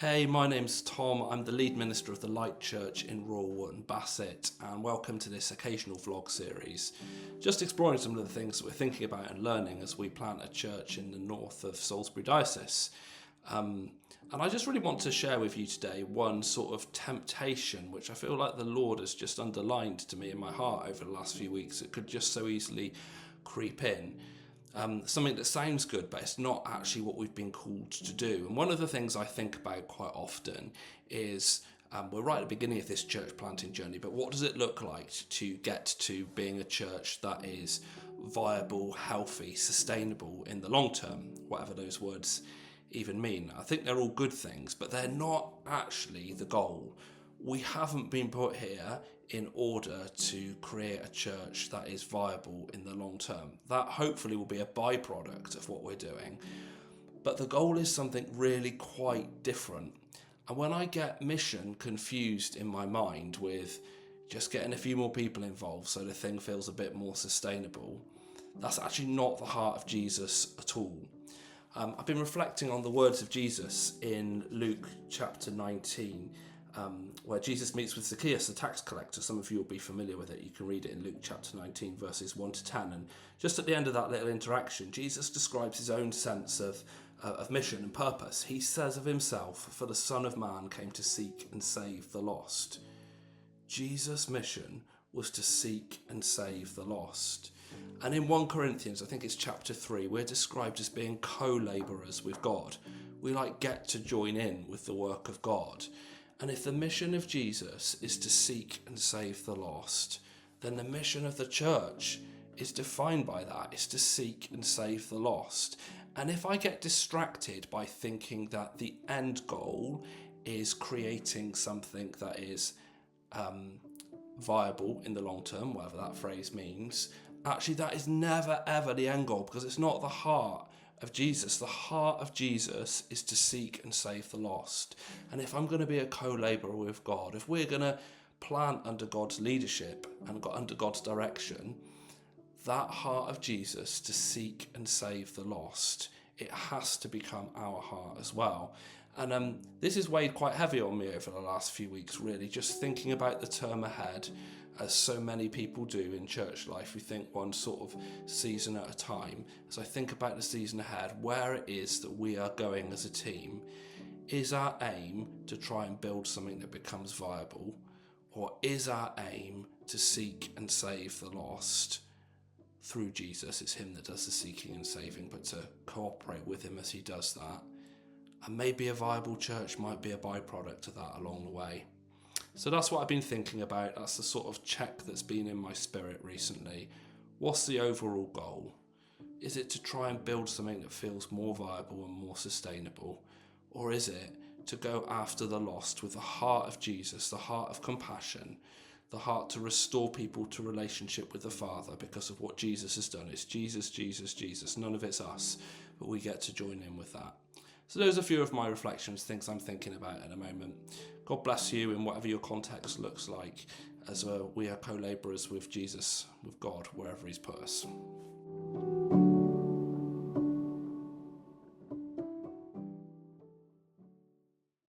Hey, my name's Tom. I'm the lead minister of the Light Church in Royal Wootton Bassett, and welcome to this occasional vlog series. Just exploring some of the things that we're thinking about and learning as we plant a church in the north of Salisbury Diocese. And I just really want to share with you today one sort of temptation, which I feel like the Lord has just underlined to me in my heart over the last few weeks. It could just so easily creep in. Something that sounds good, but it's not actually what we've been called to do. And one of the things I think about quite often is we're right at the beginning of this church planting journey, but what does it look like to get to being a church that is viable, healthy, sustainable in the long term, whatever those words even mean? I think they're all good things, but they're not actually the goal. We haven't been put here in order to create a church that is viable in the long term. That hopefully will be a byproduct of what we're doing. But the goal is something really quite different. And when I get mission confused in my mind with just getting a few more people involved so the thing feels a bit more sustainable, that's actually not the heart of Jesus at all. I've been reflecting on the words of Jesus in Luke chapter 19, where Jesus meets with Zacchaeus, the tax collector. Some of you will be familiar with it. You can read it in Luke chapter 19, verses 1 to 10. And just at the end of that little interaction, Jesus describes his own sense of mission and purpose. He says of himself, "For the Son of Man came to seek and save the lost." Jesus' mission was to seek and save the lost. And in 1 Corinthians, I think it's chapter 3, we're described as being co-labourers with God. We get to join in with the work of God. And if the mission of Jesus is to seek and save the lost, then the mission of the church is defined by that. It's to seek and save the lost. And if I get distracted by thinking that the end goal is creating something that is viable in the long term, whatever that phrase means, actually that is never ever the end goal, because it's not the heart of Jesus. The heart of Jesus is to seek and save the lost. And if I'm going to be a co-laborer with God, if we're going to plant under God's leadership and under God's direction, that heart of Jesus to seek and save the lost, it has to become our heart as well. And this has weighed quite heavy on me over the last few weeks, really, just thinking about the term ahead, as so many people do in church life. We think one sort of season at a time. As I think about the season ahead, where it is that we are going as a team, is our aim to try and build something that becomes viable? Or is our aim to seek and save the lost through Jesus? It's him that does the seeking and saving, but to cooperate with him as he does that. And maybe a viable church might be a byproduct of that along the way. So that's what I've been thinking about. That's the sort of check that's been in my spirit recently. What's the overall goal? Is it to try and build something that feels more viable and more sustainable? Or is it to go after the lost with the heart of Jesus, the heart of compassion, the heart to restore people to relationship with the Father because of what Jesus has done? It's Jesus, Jesus, Jesus. None of it's us, but we get to join in with that. So those are a few of my reflections, things I'm thinking about at the moment. God bless you in whatever your context looks like, as we are co-labourers with Jesus, with God, wherever he's put us.